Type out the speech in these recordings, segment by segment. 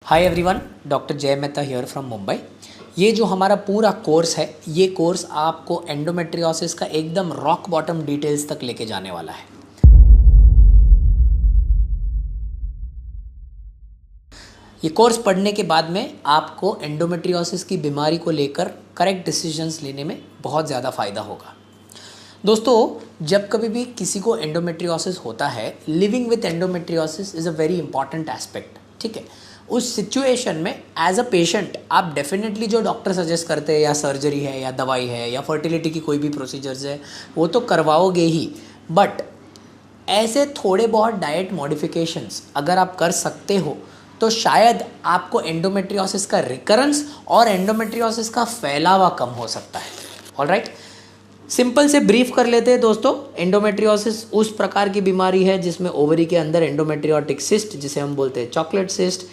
Hi everyone, doctor जय Mehta here from Mumbai. ये जो हमारा पूरा कोर्स है, ये कोर्स आपको एंडोमेट्रियोसिस का एकदम रॉक बॉटम डिटेल्स तक लेके जाने वाला है। ये कोर्स पढ़ने के बाद में आपको एंडोमेट्रियोसिस की बीमारी को लेकर करेक्ट डिसीजंस लेने में बहुत ज़्यादा फ़ायदा होगा। दोस्तों, जब कभी भी किसी को एंडोमेट्रियोसिस होता है, living with endometriosis is a very important aspect. ठीक है, उस सिचुएशन में एज अ पेशेंट आप डेफिनेटली जो डॉक्टर सजेस्ट करते हैं, या सर्जरी है या दवाई है या फर्टिलिटी की कोई भी प्रोसीजर्स है, वो तो करवाओगे ही। बट ऐसे थोड़े बहुत डाइट मॉडिफिकेशंस अगर आप कर सकते हो तो शायद आपको एंडोमेट्रियोसिस का रिकरेंस और एंडोमेट्रियोसिस का फैलावा कम हो सकता है। ऑलराइट, सिंपल से ब्रीफ कर लेते हैं दोस्तों। एंडोमेट्रियोसिस उस प्रकार की बीमारी है जिसमें ओवरी के अंदर एंडोमेट्रियोटिक सिस्ट, जिसे हम बोलते हैं चॉकलेट सिस्ट,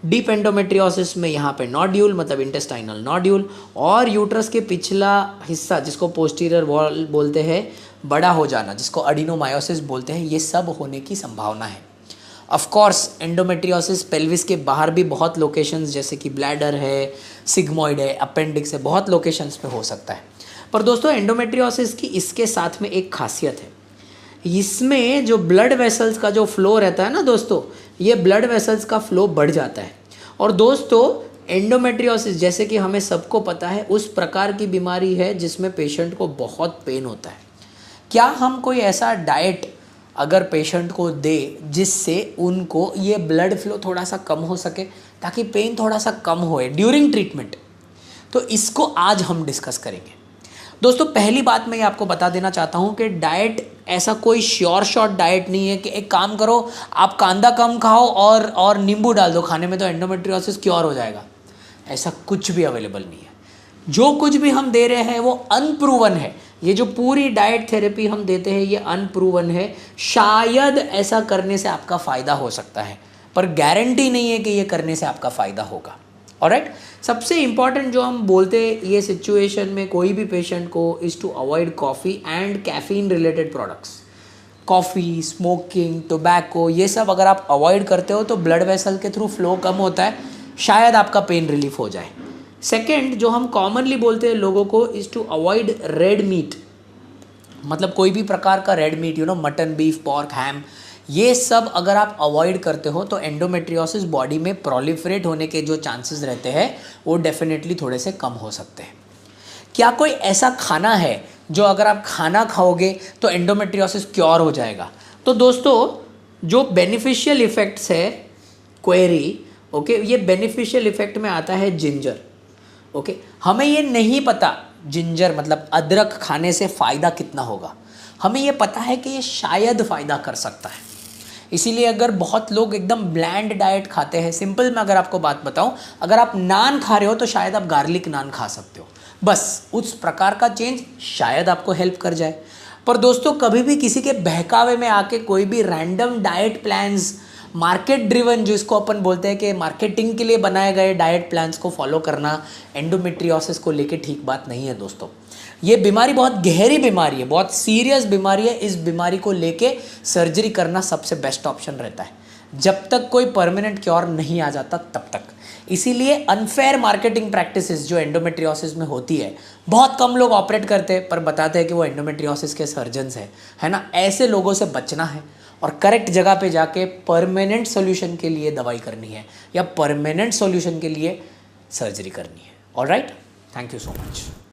डीप एंडोमेट्रियोसिस में यहाँ पे नोड्यूल मतलब इंटेस्टाइनल नोड्यूल, और यूट्रस के पिछला हिस्सा जिसको पोस्टीरियर वॉल बोलते हैं बड़ा हो जाना, जिसको अडिनोमायोसिस बोलते हैं, ये सब होने की संभावना है। ऑफ कोर्स एंडोमेट्रियोसिस पेल्विस के बाहर भी बहुत लोकेशंस जैसे कि ब्लैडर है, सिग्मोइड है, अपेंडिक्स है, बहुत लोकेशंस पे हो सकता है। पर दोस्तों, एंडोमेट्रियोसिस की इसके साथ में एक खासियत है, इसमें जो ब्लड वेसल्स का जो फ्लो रहता है ना दोस्तों, ये ब्लड वेसल्स का फ्लो बढ़ जाता है। और दोस्तों, एंडोमेट्रियोसिस जैसे कि हमें सबको पता है उस प्रकार की बीमारी है जिसमें पेशेंट को बहुत पेन होता है। क्या हम कोई ऐसा डाइट अगर पेशेंट को दे जिससे उनको ये ब्लड फ्लो थोड़ा सा कम हो सके, ताकि पेन थोड़ा सा कम होए ड्यूरिंग ट्रीटमेंट, तो इसको आज हम डिस्कस करेंगे। दोस्तों, पहली बात मैं आपको बता देना चाहता हूँ कि डाइट ऐसा कोई श्योर शॉट डाइट नहीं है कि एक काम करो, आप कांदा कम खाओ और नींबू डाल दो खाने में तो एंडोमेट्रियोसिस क्योर हो जाएगा। ऐसा कुछ भी अवेलेबल नहीं है। जो कुछ भी हम दे रहे हैं वो अनप्रूवन है। ये जो पूरी डाइट थेरेपी हम देते हैं ये अनप्रूवन है। शायद ऐसा करने से आपका फ़ायदा हो सकता है, पर गारंटी नहीं है कि ये करने से आपका फ़ायदा होगा। ऑलराइट, सबसे इम्पॉर्टेंट जो हम बोलते हैं ये सिचुएशन में कोई भी पेशेंट को is to avoid coffee and caffeine related products. Coffee, smoking, tobacco, ये सब अगर आप अवॉइड करते हो तो ब्लड वेसल के थ्रू फ्लो कम होता है, शायद आपका पेन रिलीफ हो जाए। सेकेंड, जो हम कॉमनली बोलते हैं लोगों को is to avoid red meat, मतलब कोई भी प्रकार का red meat, mutton, beef, pork, ham, ये सब अगर आप अवॉइड करते हो तो एंडोमेट्रियोसिस बॉडी में प्रोलिफरेट होने के जो चांसेस रहते हैं वो डेफिनेटली थोड़े से कम हो सकते हैं। क्या कोई ऐसा खाना है जो अगर आप खाना खाओगे तो एंडोमेट्रियोसिस क्योर हो जाएगा? तो दोस्तों, जो बेनिफिशियल इफ़ेक्ट्स है क्वेरी, ओके, ये बेनिफिशियल इफ़ेक्ट में आता है जिंजर। ओके, हमें ये नहीं पता जिंजर मतलब अदरक खाने से फ़ायदा कितना होगा। हमें ये पता है कि ये शायद फ़ायदा कर सकता है। इसीलिए अगर बहुत लोग एकदम ब्लैंड डाइट खाते हैं, सिंपल मैं अगर आपको बात बताऊं, अगर आप नान खा रहे हो तो शायद आप गार्लिक नान खा सकते हो, बस उस प्रकार का चेंज शायद आपको हेल्प कर जाए। पर दोस्तों, कभी भी किसी के बहकावे में आके कोई भी random diet plans, market driven जिसको अपन बोलते हैं कि मार्केटिंग के लिए बनाए गए डाइट प्लान्स को फॉलो करना एंडोमेट्रियोसिस को लेके ठीक बात नहीं है दोस्तों। ये बीमारी बहुत गहरी बीमारी है, बहुत सीरियस बीमारी है। इस बीमारी को लेके सर्जरी करना सबसे बेस्ट ऑप्शन रहता है, जब तक कोई परमानेंट क्योर नहीं आ जाता तब तक। इसीलिए अनफेयर मार्केटिंग प्रैक्टिसेस जो एंडोमेट्रियोसिस में होती है, बहुत कम लोग ऑपरेट करते हैं पर बताते हैं कि वो एंडोमेट्रियोसिस के सर्जन्स हैं, है ना। ऐसे लोगों से बचना है और करेक्ट जगह पे जाके परमानेंट सोल्यूशन के लिए दवाई करनी है या परमानेंट सोल्यूशन के लिए सर्जरी करनी है। Alright, thank you so much.